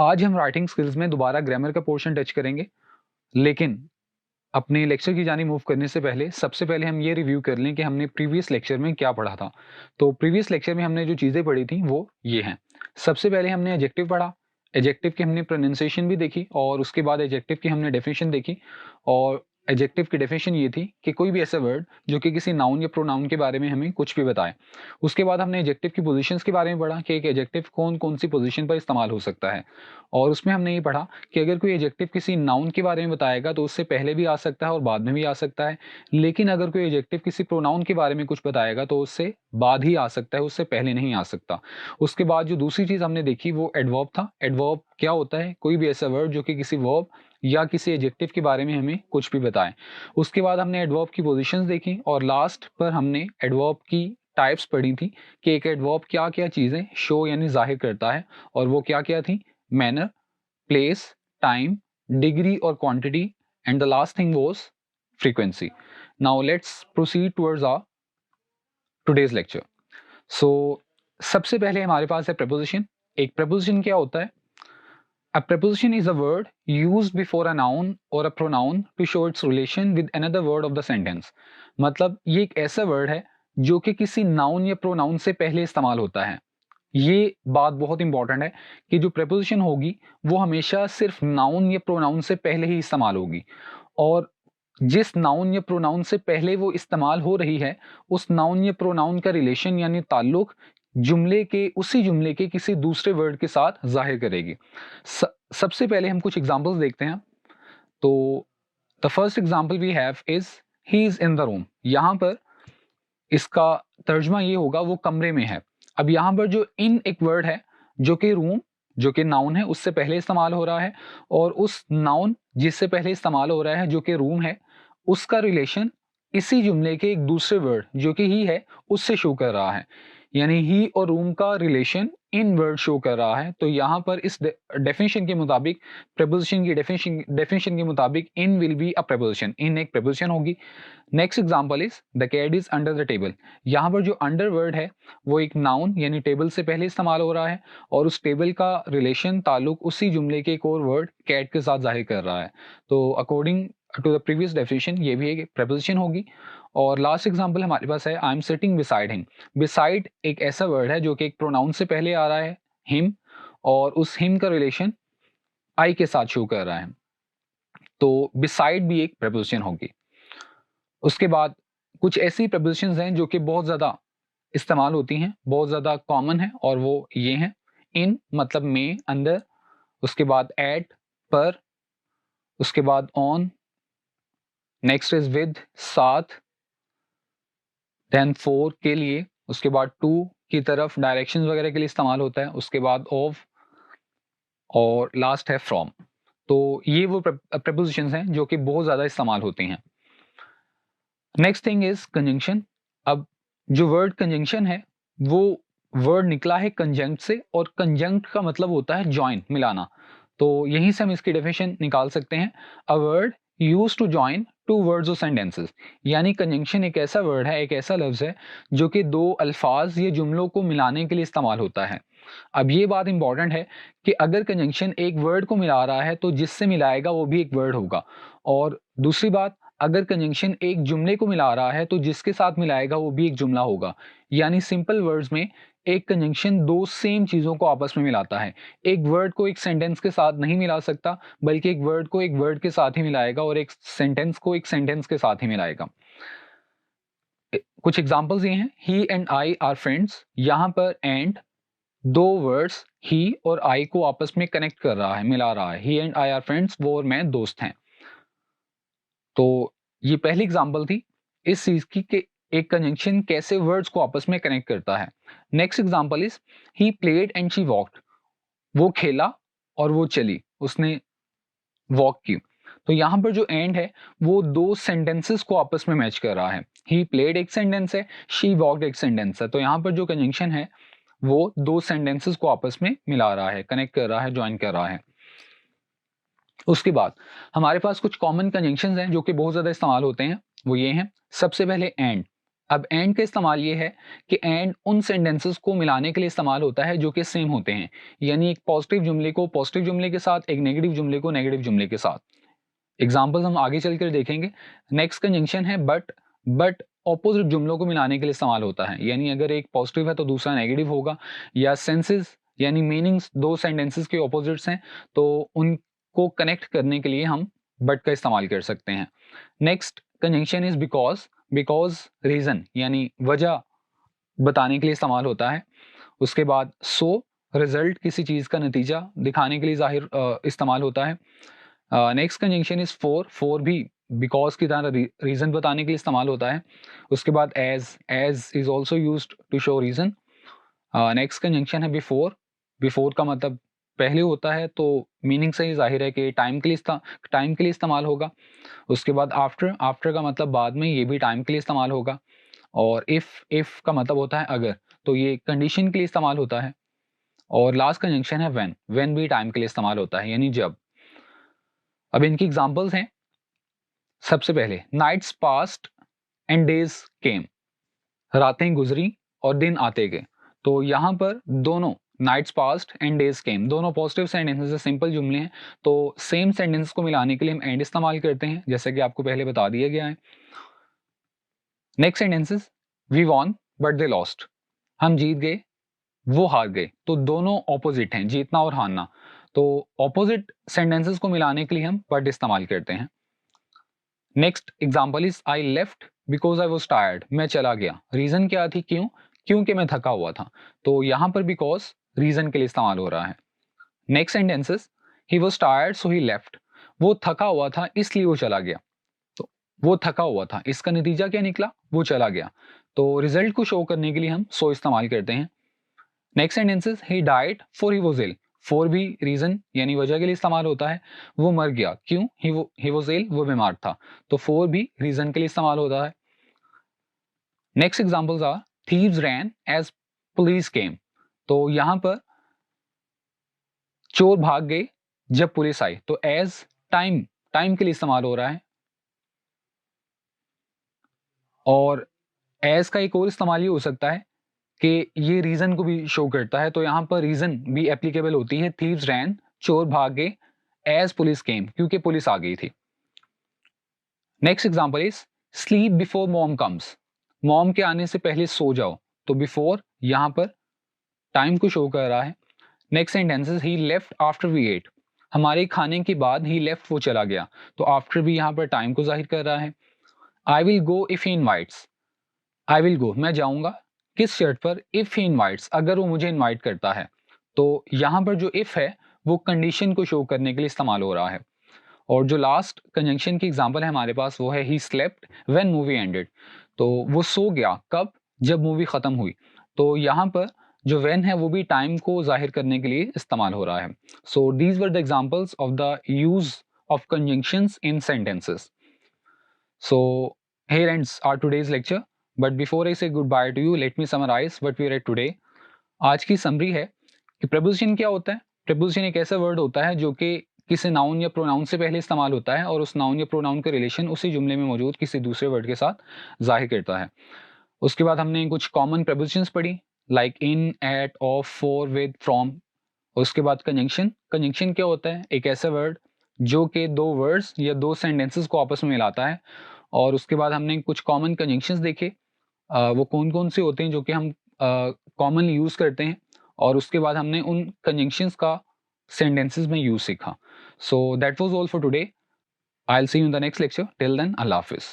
आज हम writing skills में दोबारा ग्रामर का पोर्शन टच करेंगे, लेकिन अपने लेक्चर की जानी मूव करने से पहले सबसे पहले हम ये रिव्यू कर लें कि हमने प्रीवियस लेक्चर में क्या पढ़ा था। तो प्रीवियस लेक्चर में हमने जो चीज़ें पढ़ी थी वो ये हैं। सबसे पहले हमने एडजेक्टिव पढ़ा, एडजेक्टिव की हमने प्रोनाउंसिएशन भी देखी और उसके बाद एडजेक्टिव की हमने डेफिनेशन देखी। और एडजेक्टिव की डेफिनेशन ये थी कि कोई भी ऐसा वर्ड जो कि किसी नाउन या प्रोनाउन के बारे में हमें कुछ भी बताए। उसके बाद हमने एडजेक्टिव की पोजीशंस के बारे में पढ़ा कि एक एडजेक्टिव कौन कौन सी पोजीशन पर इस्तेमाल हो सकता है। और उसमें हमने ये पढ़ा कि अगर कोई एडजेक्टिव किसी नाउन के बारे में बताएगा तो उससे पहले भी आ सकता है और बाद में भी आ सकता है, लेकिन अगर कोई एडजेक्टिव किसी प्रोनाउन के बारे में कुछ बताएगा तो उससे बाद ही आ सकता है, उससे पहले नहीं आ सकता। उसके बाद जो दूसरी चीज़ हमने देखी वो एडवर्ब था। एडवर्ब क्या होता है? कोई भी ऐसा वर्ड जो कि किसी वर्ब या किसी एडजेक्टिव के बारे में हमें कुछ भी बताए। उसके बाद हमने एडवर्ब की पोजीशंस देखी और लास्ट पर हमने एडवर्ब की टाइप्स पढ़ी थी कि एक एडवर्ब क्या क्या चीज़ें शो यानी जाहिर करता है, और वो क्या क्या थी? Manner, place, time, degree or quantity, and the last thing was frequency. Now let's proceed towards our today's lecture. So सबसे पहले हमारे पास है preposition. एक preposition क्या होता है? A preposition is a word used before a noun or a pronoun to show its relation with another word of the sentence. मतलब ये एक ऐसा वर्ड है जो कि किसी नाउन या प्रोनाउन से पहले इस्तेमाल होता है। ये बात बहुत इंपॉर्टेंट है कि जो प्रेपोजिशन होगी वो हमेशा सिर्फ नाउन या प्रोनाउन से पहले ही इस्तेमाल होगी, और जिस नाउन या प्रोनाउन से पहले वो इस्तेमाल हो रही है उस नाउन या प्रोनाउन का रिलेशन यानी ताल्लुक उसी जुमले के किसी दूसरे वर्ड के साथ जाहिर करेगी। सबसे पहले हम कुछ एग्जांपल्स देखते हैं। तो the first example we have is he is in the room. यहाँ पर इसका तर्जमा ये होगा वो कमरे में है। अब यहाँ पर जो इन एक वर्ड है जो कि रूम, जो कि नाउन है, उससे पहले इस्तेमाल हो रहा है, और उस नाउन जिससे पहले इस्तेमाल हो रहा है जो कि रूम है, उसका रिलेशन इसी जुमले के एक दूसरे वर्ड जो कि ही है उससे शो कर रहा है। यानी ही और रूम का रिलेशन इन वर्ड शो कर रहा है। तो यहाँ पर इस डेफिनेशन के मुताबिक, प्रेपोजिशन की डेफिनेशन के मुताबिक in will be a preposition, in एक प्रेपोजिशन होगी। Next example is the cat is under the table. यहाँ पर जो अंडर वर्ड है वो एक नाउन यानी टेबल से पहले इस्तेमाल हो रहा है, और उस टेबल का रिलेशन ताल्लुक उसी जुमले के एक और वर्ड कैट के साथ जाहिर कर रहा है। तो according to the previous definition ये भी एक प्रेपोजिशन होगी। और लास्ट एग्जाम्पल हमारे पास है I am sitting beside him. Beside एक ऐसा वर्ड है जो कि एक प्रोनाउन से पहले आ रहा है, हिम, और उस हिम का रिलेशन आई के साथ शो कर रहा है। तो बिसाइड भी एक प्रेपोजिशन होगी। उसके बाद कुछ ऐसी प्रपोजिशंस हैं जो कि बहुत ज़्यादा इस्तेमाल होती हैं, बहुत ज़्यादा कॉमन है, और वो ये हैं। इन मतलब में, अंदर, उसके बाद एट, पर, उसके बाद ऑन, नेक्स्ट इज विद, साथ, देन फॉर के लिए, उसके बाद टू की तरफ डायरेक्शंस वगैरह के लिए इस्तेमाल होता है, उसके बाद ऑफ, और लास्ट है फ्रॉम। तो ये वो प्रपोजिशंस हैं जो कि बहुत ज़्यादा इस्तेमाल होती हैं। Next thing is conjunction. अब जो वर्ड कंजंक्शन है वो वर्ड निकला है कंजंक्ट से, और कंजंक्ट का मतलब होता है जॉइन, मिलाना। तो यहीं से हम इसकी डेफिनेशन निकाल सकते हैं। A word use to join two words और सेंटेंसेस। यानी कंजंक्शन एक ऐसा वर्ड है, एक ऐसा लफ्ज है जो कि दो अल्फाज या जुमलों को मिलाने के लिए इस्तेमाल होता है। अब ये बात इंपॉर्टेंट है कि अगर कंजंक्शन एक वर्ड को मिला रहा है तो जिससे मिलाएगा वो भी एक वर्ड होगा, और दूसरी बात, अगर कंजंक्शन एक जुमले को मिला रहा है तो जिसके साथ मिलाएगा वो भी एक जुमला होगा। यानी सिंपल वर्ड्स में एक कंजंक्शन दो सेम चीजों को आपस में मिलाता है। एक वर्ड को एक सेंटेंस के साथ नहीं मिला सकता, बल्कि एक वर्ड को एक वर्ड के साथ ही मिलाएगा और एक सेंटेंस को एक सेंटेंस के साथ ही मिलाएगा। कुछ एग्जांपल्स ये हैं। ही एंड आई आर फ्रेंड्स। यहाँ पर एंड दो वर्ड्स ही और आई को आपस में कनेक्ट कर रहा है, मिला रहा है। ही एंड आई आर फ्रेंड्स, वो और मैं दोस्त हैं। तो ये पहली एग्जांपल थी इस चीज की कि एक कंजंक्शन कैसे वर्ड्स को आपस में कनेक्ट करता है। Next example is he played and she walked. वो खेला और वो चली, उसने वॉक की। तो यहाँ पर जो एंड है वो दो सेंटेंसेस को आपस में मैच कर रहा है। ही प्लेड एक सेंटेंस है, शी वॉक्ड एक सेंटेंस है। तो यहाँ पर जो कंजंक्शन है वो दो सेंटेंसेस को आपस में मिला रहा है, कनेक्ट कर रहा है, ज्वाइन कर रहा है। उसके बाद हमारे पास कुछ कॉमन कंजंक्शंस हैं जो कि बहुत ज्यादा इस्तेमाल होते हैं, वो ये हैं। सबसे पहले एंड। अब एंड का इस्तेमाल ये है कि एंड उन सेंटेंसेस को मिलाने के लिए इस्तेमाल होता है जो कि सेम होते हैं, यानी एक पॉजिटिव जुमले को पॉजिटिव जुमले के साथ, एक नेगेटिव जुमले को नेगेटिव जुमले के साथ। एग्जाम्पल्स हम आगे चलकर देखेंगे। नेक्स्ट कंजंक्शन है बट ऑपोजिट जुमलों को मिलाने के लिए इस्तेमाल होता है, यानी अगर एक पॉजिटिव है तो दूसरा नेगेटिव होगा, या सेंसेस यानी मीनिंग्स दो सेंटेंसेस के ऑपोजिट्स हैं तो उनको कनेक्ट करने के लिए हम बट का इस्तेमाल कर सकते हैं। Next conjunction is because reason यानी वजह बताने के लिए इस्तेमाल होता है। उसके बाद रिजल्ट किसी चीज़ का नतीजा दिखाने के लिए इस्तेमाल होता है। नेक्स्ट कंजंक्शन इज फॉर भी बिकॉज की तरह रीजन बताने के लिए इस्तेमाल होता है। उसके बाद as is also used to show reason. Next conjunction है बिफोर का मतलब पहले होता है तो मीनिंग से ही जाहिर है कि टाइम के लिए इस्तेमाल होगा। उसके बाद आफ्टर का मतलब बाद में, ये भी टाइम के लिए इस्तेमाल होगा। और इफ का मतलब होता है अगर, तो ये कंडीशन के लिए इस्तेमाल होता है। और लास्ट कंजंक्शन है व्हेन भी टाइम के लिए इस्तेमाल होता है, यानी जब। अब इनकी एग्जांपल्स हैं। सबसे पहले नाइट्स पास्ट एंड डेज केम, रातें गुजरी और दिन आते गए। तो यहाँ पर दोनों नाइट्स पास्ट एंड डेज केम दोनों पॉजिटिव सेंटेंसेस है, सिंपल जुमले हैं, तो सेम सेंटेंस को मिलाने के लिए हम एंड इस्तेमाल करते हैं, जैसे कि आपको पहले बता दिया गया है। Next sentences, we won but they lost, हम जीत गए वो हार गए। तो दोनों ऑपोजिट हैं, जीतना और हारना, तो ऑपोजिट सेंटेंसेस को मिलाने के लिए हम बट इस्तेमाल करते हैं। Next example is I left because I was tired, मैं चला गया, रीजन क्या थी, क्योंकि मैं थका हुआ था। तो यहां पर बिकॉज रीजन के लिए इस्तेमाल हो रहा है। Next sentences, he was tired so he left, वो थका हुआ था इसलिए वो चला गया। तो वो थका हुआ था, इसका नतीजा क्या निकला, वो चला गया। तो रिजल्ट को शो करने के लिए हम सो इस्तेमाल करते हैं। Next sentences, he died for he was ill, for भी रीजन यानी वजह के लिए इस्तेमाल होता है, वो मर गया क्यों, ही वॉज इल, वो बीमार था। तो फॉर भी रीजन के लिए इस्तेमाल होता है। Next examples are thieves ran as police came, तो यहां पर चोर भाग गए जब पुलिस आई, तो एज टाइम के लिए इस्तेमाल हो रहा है। और एज का एक और इस्तेमाल ये हो सकता है कि ये रीजन को भी शो करता है, तो यहाँ पर रीजन भी एप्लीकेबल होती है। थीव्स रैन, चोर भाग गए, एज पुलिस केम, क्योंकि पुलिस आ गई थी। Next example is sleep before mom comes, mom के आने से पहले सो जाओ, तो बिफोर यहाँ पर टाइम को शो कर रहा है। Next sentences, he left after we ate, हमारे खाने के बाद ही लेफ्ट, वो चला गया, तो आफ्टर भी यहाँ पर टाइम को जाहिर कर रहा है। I will go if he invites, I will go मैं जाऊंगा किस शर्त पर, इफ ही इनवाइट्स अगर वो मुझे इनवाइट करता है। तो यहाँ पर जो इफ है वो कंडीशन को शो करने के लिए इस्तेमाल हो रहा है। और जो लास्ट कंजंक्शन की एग्जांपल है हमारे पास वो है he slept when movie ended, तो वो सो गया कब, जब मूवी खत्म हुई। तो यहाँ पर जो व्हेन है वो भी टाइम को जाहिर करने के लिए इस्तेमाल हो रहा है। So these were the examples of the use of conjunctions in sentences. So, here ends our today's lecture. But before I say goodbye to you, let me summarize what we read today. आज की summary है कि preposition क्या होता है। Preposition एक ऐसा word होता है जो कि किसी नाउन या प्रोनाउन से पहले इस्तेमाल होता है और उस नाउन या प्रोनाउन का रिलेशन उसी जुमले में मौजूद किसी दूसरे वर्ड के साथ जाहिर करता है। उसके बाद हमने कुछ कॉमन प्रपोजिशंस पढ़ी, like in, at, of, for, with, from. उसके बाद कंजंक्शन क्या होता है, एक ऐसा वर्ड जो कि दो वर्ड्स या दो सेंटेंसेस को आपस में मिलाता है। और उसके बाद हमने कुछ कॉमन कंजंक्शंस देखे, वो कौन कौन से होते हैं जो कि हम कॉमनली यूज़ करते हैं। और उसके बाद हमने उन कंजंक्शंस का सेंटेंसेस में यूज़ सीखा। So that was all for today. I will see you in the next lecture. Till then, अल्लाह हाफिज़।